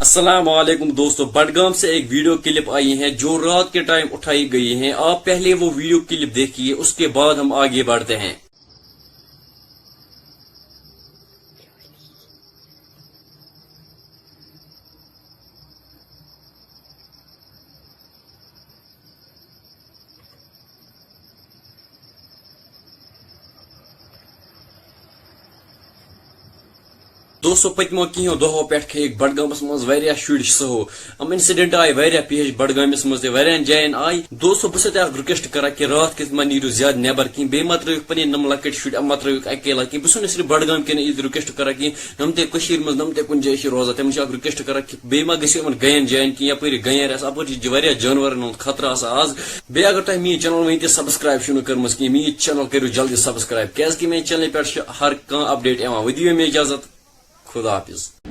السلام علیکم دوستو، بڈگام سے ایک ویڈیو کلپ آئی ہیں جو رات کے ٹائم اٹھائی گئی ہیں۔ آپ پہلے وہ ویڈیو کلپ دیکھیے، اس کے بعد ہم آگے بڑھتے ہیں۔ دوستو پتمو کینو دہو پہ بڈگامس مز واریاہ شُرۍ سہو۔ انسیڈنٹ آئی واریاہ پیش بڈگامس مز واریاہن جاین آئی۔ دوستو بہٕ چھُس تۄہہِ رِکویسٹ کران کہ رات کِس مہ نیٖرِو زیادٕ نیبر کِہیٖنۍ، بیٚیہِ مہ ترٲیِو پنٕنۍ نم لۄکٕٹۍ شُرۍ مہ ترٲیِو اکیلا کِہیٖنۍ۔ بہٕ چھُس نہٕ صرف بڈگام کٮ۪ن یہِ رِکویسٹ کران کِہیٖنۍ، نم تہِ کٔشیٖرِ منٛز نم تہِ کُنہِ جایہِ چھِ روزان تِمن چھِ اکھ رِکویسٹ کران کہ بیٚیہِ مہ گٔژھِو یِمن گین جاین کِہیٖنۍ، یپٲرۍ گیر آسہِ اپٲرۍ چھِ واریاہ جانورن ہُنٛد خطرٕ آسان آز۔ بیٚیہِ اگر تۄہہِ میٲنۍ چینل وٕنہِ تہِ سبسکرایب چھُو نہٕ کٔرمٕژ کِہیٖنۍ، میٲنۍ چینل کٔرِو جلدی سبسکرایب، کیازِ کہ میٲنۍ چینلہِ پٮ۪ٹھ چھِ ہر کانٛہہ اپڈیٹ یِوان۔ ودِیو مےٚ اجازت، خدا حافظ۔